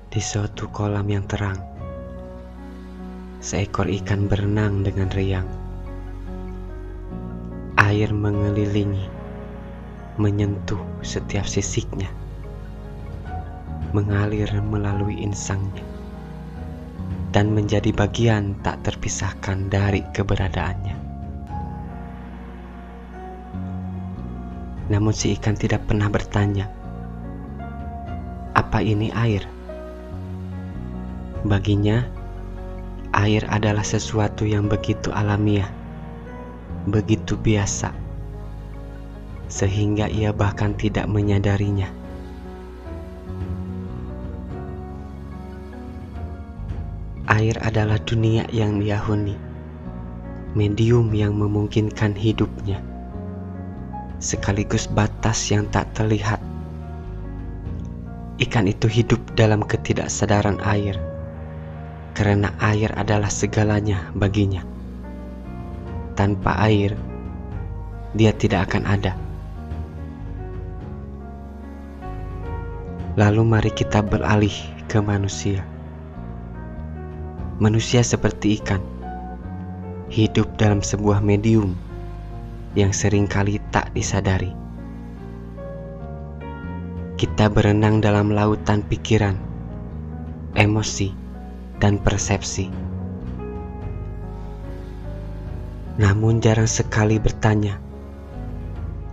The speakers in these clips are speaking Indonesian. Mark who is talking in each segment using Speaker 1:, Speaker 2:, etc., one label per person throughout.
Speaker 1: Di suatu kolam yang terang, seekor ikan berenang dengan riang. Air mengelilingi, menyentuh setiap sisiknya, mengalir melalui insangnya, dan menjadi bagian tak terpisahkan dari keberadaannya. Namun si ikan tidak pernah bertanya, apa ini air? Baginya, air adalah sesuatu yang begitu alamiah, begitu biasa, sehingga ia bahkan tidak menyadarinya. Air adalah dunia yang dia huni, medium yang memungkinkan hidupnya, sekaligus batas yang tak terlihat. Ikan itu hidup dalam ketidaksadaran air, karena air adalah segalanya baginya. Tanpa air, dia tidak akan ada. Lalu mari kita beralih ke manusia. Manusia seperti ikan, hidup dalam sebuah medium yang seringkali tak disadari. Kita berenang dalam lautan pikiran, emosi, dan persepsi. Namun jarang sekali bertanya,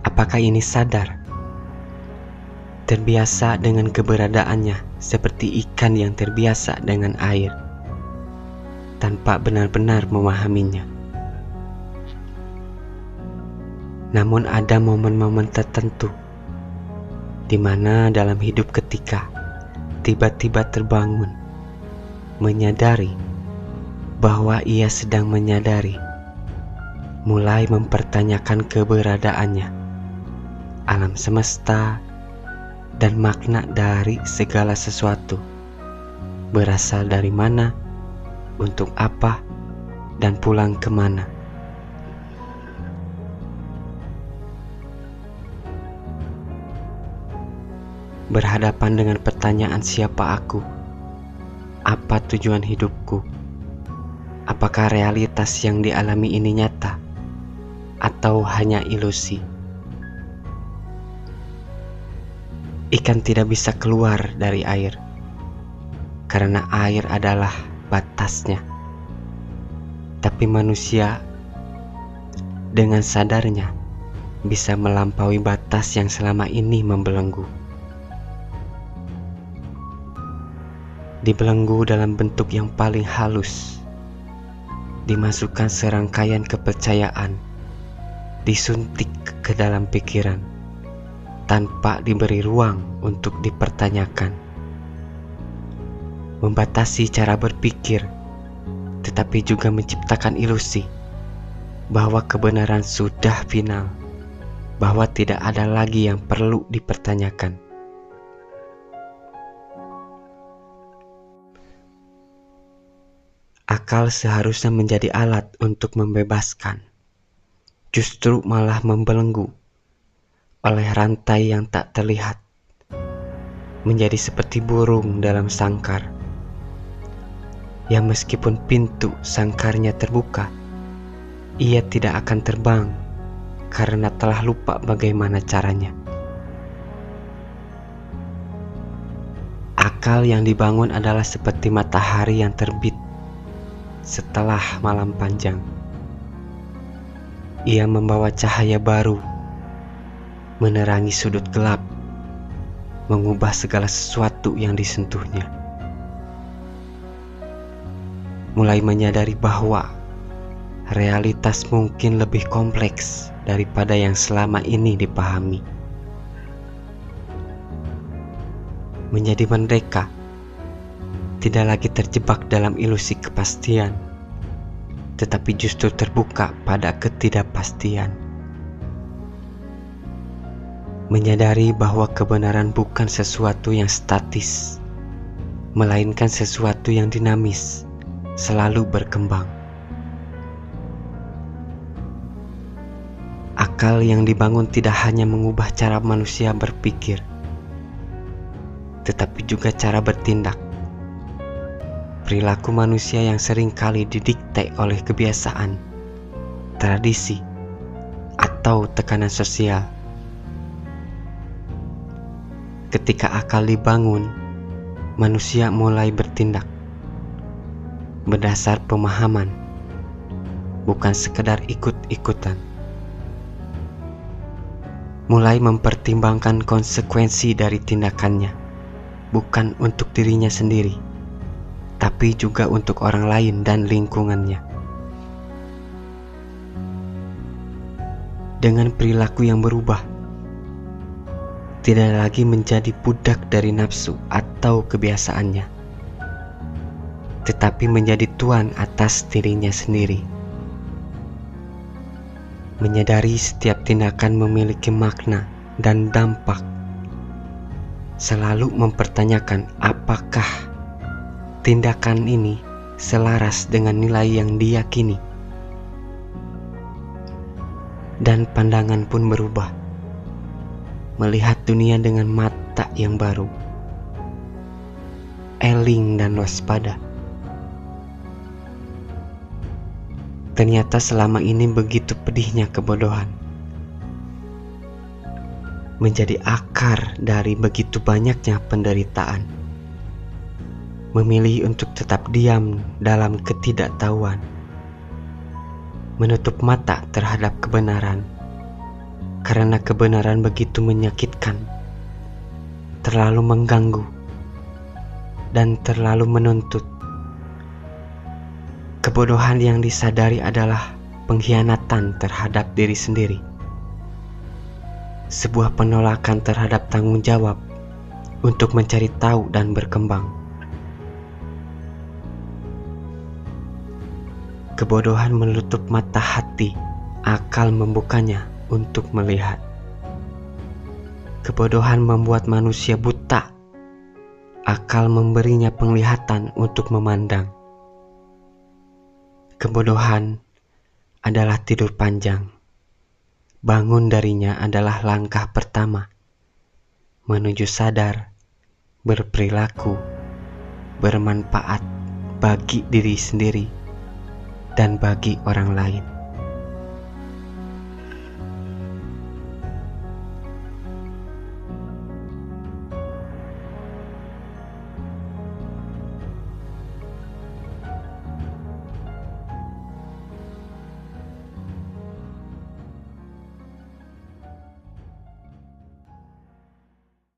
Speaker 1: apakah ini sadar? Terbiasa dengan keberadaannya seperti ikan yang terbiasa dengan air, tanpa benar-benar memahaminya. Namun ada momen-momen tertentu di mana dalam hidup ketika tiba-tiba terbangun, menyadari bahwa ia sedang menyadari, mulai mempertanyakan keberadaannya, alam semesta, dan makna dari segala sesuatu, berasal dari mana, untuk apa, dan pulang kemana. Berhadapan dengan pertanyaan siapa aku, apa tujuan hidupku, apakah realitas yang dialami ini nyata, atau hanya ilusi. Ikan tidak bisa keluar dari air, karena air adalah batasnya. Tapi manusia dengan sadarnya bisa melampaui batas yang selama ini membelenggu. Dibelenggu dalam bentuk yang paling halus, dimasukkan serangkaian kepercayaan, disuntik ke dalam pikiran tanpa diberi ruang untuk dipertanyakan, membatasi cara berpikir, tetapi juga menciptakan ilusi bahwa kebenaran sudah final, bahwa tidak ada lagi yang perlu dipertanyakan. Akal seharusnya menjadi alat untuk membebaskan, justru malah membelenggu oleh rantai yang tak terlihat, menjadi seperti burung dalam sangkar, yang meskipun pintu sangkarnya terbuka, ia tidak akan terbang karena telah lupa bagaimana caranya. Akal yang dibangun adalah seperti matahari yang terbit setelah malam panjang. Ia membawa cahaya baru, menerangi sudut gelap, mengubah segala sesuatu yang disentuhnya. Mulai menyadari bahwa realitas mungkin lebih kompleks daripada yang selama ini dipahami. Menjadi merdeka, tidak lagi terjebak dalam ilusi kepastian, tetapi justru terbuka pada ketidakpastian. Menyadari bahwa kebenaran bukan sesuatu yang statis, melainkan sesuatu yang dinamis, selalu berkembang. Akal yang dibangun tidak hanya mengubah cara manusia berpikir, tetapi juga cara bertindak, perilaku manusia yang sering kali didikte oleh kebiasaan, tradisi, atau tekanan sosial. Ketika akal dibangun, manusia mulai bertindak berdasar pemahaman, bukan sekedar ikut-ikutan. Mulai mempertimbangkan konsekuensi dari tindakannya, bukan untuk dirinya sendiri, tapi juga untuk orang lain dan lingkungannya. Dengan perilaku yang berubah, tidak lagi menjadi budak dari nafsu atau kebiasaannya, tetapi menjadi tuan atas dirinya sendiri. Menyadari setiap tindakan memiliki makna dan dampak, selalu mempertanyakan apakah tindakan ini selaras dengan nilai yang diyakini. Dan pandangan pun berubah, melihat dunia dengan mata yang baru, eling dan waspada. Ternyata selama ini begitu pedihnya kebodohan, menjadi akar dari begitu banyaknya penderitaan. Memilih untuk tetap diam dalam ketidaktahuan, menutup mata terhadap kebenaran, karena kebenaran begitu menyakitkan, terlalu mengganggu, dan terlalu menuntut. Kebodohan yang disadari adalah pengkhianatan terhadap diri sendiri, sebuah penolakan terhadap tanggung jawab untuk mencari tahu dan berkembang. Kebodohan menutup mata hati, akal membukanya untuk melihat. Kebodohan membuat manusia buta, akal memberinya penglihatan untuk memandang. Kebodohan adalah tidur panjang. Bangun darinya adalah langkah pertama menuju sadar, berperilaku, bermanfaat bagi diri sendiri dan bagi orang lain.